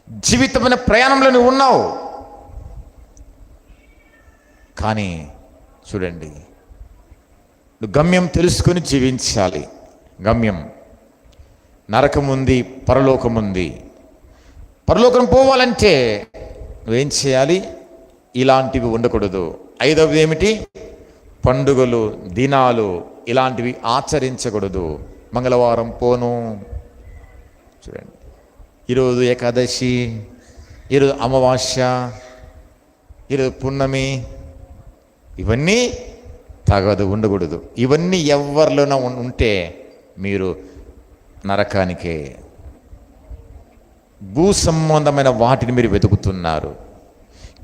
జీవితమైన ప్రయాణంలో నువ్వు ఉన్నావు. కానీ చూడండి, నువ్వు గమ్యం తెలుసుకొని జీవించాలి. గమ్యం నరకం ఉంది, పరలోకం ఉంది. పరలోకం పోవాలంటే నువ్వేం చేయాలి? ఇలాంటివి ఉండకూడదు. ఐదవది ఏమిటి? పండుగలు, దినాలు ఇలాంటివి ఆచరించకూడదు. మంగళవారం పోను. చూడండి, ఈరోజు ఏకాదశి, ఈరోజు అమావాస్య, ఈరోజు పున్నమి, ఇవన్నీ తగదు, ఉండకూడదు. ఇవన్నీ ఎవరిలోనూ ఉంటే మీరు నరకానికే. భూ సంబంధమైన వాటిని మీరు వెతుకుతున్నారు.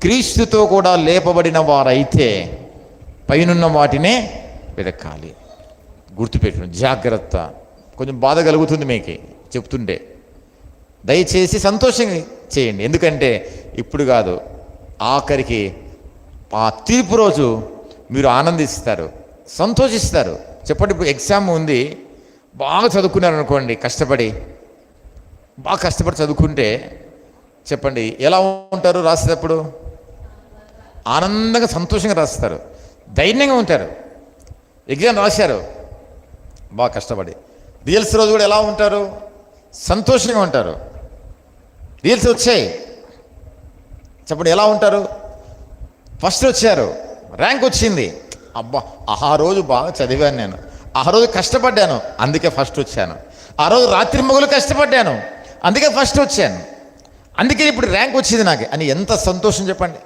క్రీస్తుతో కూడా లేపబడిన వారైతే పైనున్న వాటినే వెతకాలి. గుర్తుపెట్టుకుని జాగ్రత్త. కొంచెం బాధ కలుగుతుంది మీకు చెప్తుంటే, దయచేసి సంతోషంగా చేయండి. ఎందుకంటే ఇప్పుడు కాదు, ఆఖరికి ఆ తీర్పు రోజు మీరు ఆనందిస్తారు, సంతోషిస్తారు. చెప్పండి, ఇప్పుడు ఎగ్జామ్ ఉంది, బాగా చదువుకున్నారు అనుకోండి, బాగా కష్టపడి చదువుకుంటే చెప్పండి ఎలా ఉంటారు? రాసేటప్పుడు ఆనందంగా సంతోషంగా రాస్తారు, ధైర్యంగా ఉంటారు. ఎగ్జామ్ రాశారు బాగా కష్టపడి, రిజల్ట్స్ రోజు కూడా ఎలా ఉంటారు? సంతోషంగా ఉంటారు. రిజల్ట్స్ వచ్చాయి చెప్పండి ఎలా ఉంటారు? ఫస్ట్ వచ్చారు, ర్యాంక్ వచ్చింది, అబ్బా ఆ రోజు బాగా చదివాను, నేను ఆ రోజు కష్టపడ్డాను అందుకే ఫస్ట్ వచ్చాను, ఆ రోజు రాత్రి మొగలు కష్టపడ్డాను అందుకే ఫస్ట్ వచ్చాను, అందుకే ఇప్పుడు ర్యాంక్ వచ్చింది నాకు అని ఎంత సంతోషం చెప్పండి.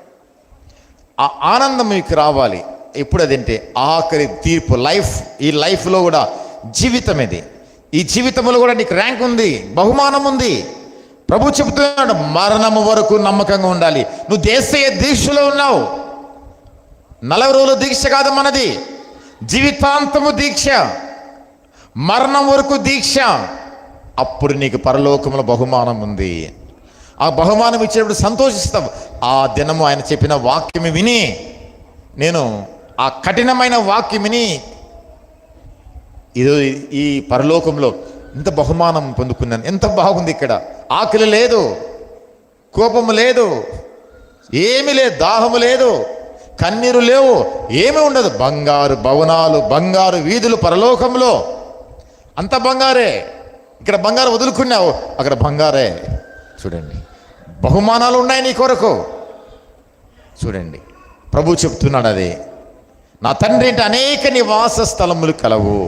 ఆ ఆనందం మీకు రావాలి. ఎప్పుడు అదంటే ఆఖరి తీర్పు, లైఫ్. ఈ లైఫ్లో కూడా జీవితం ఇది. ఈ జీవితంలో కూడా నీకు ర్యాంక్ ఉంది, బహుమానం ఉంది. ప్రభు చెబుతున్నాడు, మరణము వరకు నమ్మకంగా ఉండాలి. నువ్వు దేశీయ దీక్షలో ఉన్నావు. 40 రోజుల దీక్ష కాదు మనది, జీవితాంతము దీక్ష, మరణం వరకు దీక్ష. అప్పుడు నీకు పరలోకంలో బహుమానం ఉంది. ఆ బహుమానం ఇచ్చేటప్పుడు సంతోషిస్తావు. ఆ దినము ఆయన చెప్పిన వాక్యం విని, నేను ఆ కఠినమైన వాక్యం విని ఈ పరలోకంలో ఇంత బహుమానం పొందుకున్నాను, ఎంత బాగుంది. ఇక్కడ ఆకలి లేదు, కోపము లేదు, ఏమి లేదు, దాహము లేదు, కన్నీరు లేవు, ఏమీ ఉండదు. బంగారు భవనాలు, బంగారు వీధులు పరలోకంలో, అంత బంగారే. ఇక్కడ బంగారు వదులుకున్నావు, అక్కడ బంగారే. చూడండి, బహుమానాలు ఉన్నాయి నీ కొరకు. చూడండి, ప్రభు చెప్తున్నాడు, అది నా తండ్రి అంటే అనేక నివాస స్థలములు కలవు.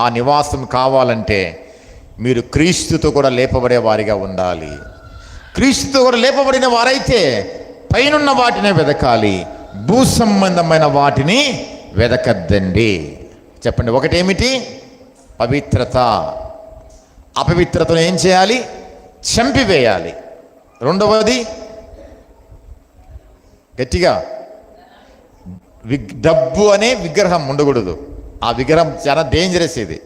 ఆ నివాసం కావాలంటే మీరు క్రీస్తుతో కూడా లేపబడే వారిగా ఉండాలి. క్రీస్తుతో కూడా లేపబడిన వారైతే పైనున్న వాటినే వెదకాలి, భూ సంబంధమైన వాటిని వెదకద్దండి. చెప్పండి, ఒకటేమిటి? పవిత్రత. అపవిత్రతను ఏం చేయాలి? చంపివేయాలి. రెండవది గట్టిగా, డబ్బు అనే విగ్రహం ఉండకూడదు. ఆ విగ్రహం చాలా డేంజరస్. ఇది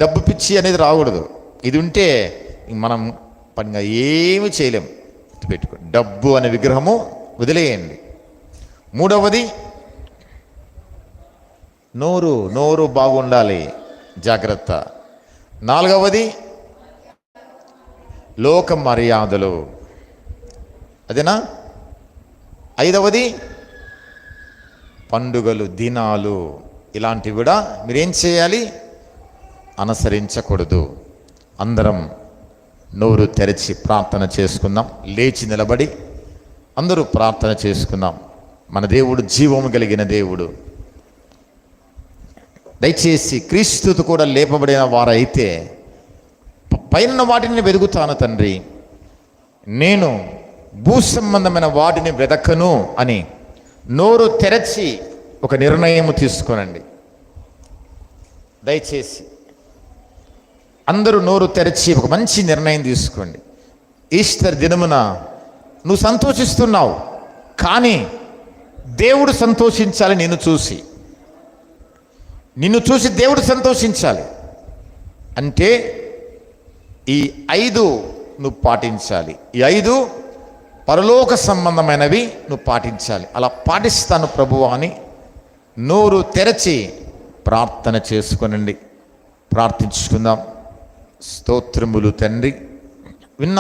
డబ్బు పిచ్చి అనేది రాకూడదు. ఇది ఉంటే మనం పనిగా ఏమి చేయలేం. పెట్టుకో, డబ్బు అనే విగ్రహము వదిలేయండి. మూడవది నోరు బాగుండాలి, జాగ్రత్త. నాలుగవది లోక మర్యాదలు, అదేనా? ఐదవది పండుగలు, దినాలు, ఇలాంటివి కూడా మీరేం చేయాలి? అనుసరించకూడదు. అందరం నోరు తెరిచి ప్రార్థన చేసుకుందాం. లేచి నిలబడి అందరూ ప్రార్థన చేసుకుందాం. మన దేవుడు జీవము కలిగిన దేవుడు. దయచేసి క్రీస్తుతో కూడా లేపబడిన వారైతే పైన వాటిని వెతుకుతాను తండ్రి, నేను భూ సంబంధమైన వాటిని వెదకను అని నోరు తెరచి ఒక నిర్ణయం తీసుకోనండి. దయచేసి అందరూ నోరు తెరచి ఒక మంచి నిర్ణయం తీసుకోండి. ఈస్టర్ దినమున నువ్వు సంతోషిస్తున్నావు, కానీ దేవుడు సంతోషించాలి. నిన్ను చూసి దేవుడు సంతోషించాలి. అంటే ఈ 5 నువ్వు పాటించాలి. ఈ 5 పరలోక సంబంధమైనవి నువ్వు పాటించాలి. అలా పాటిస్తాను ప్రభువా అని నోరు తెరచి ప్రార్థన చేసుకొనండి. ప్రార్థించుకుందాం. స్తోత్రములు తండ్రి.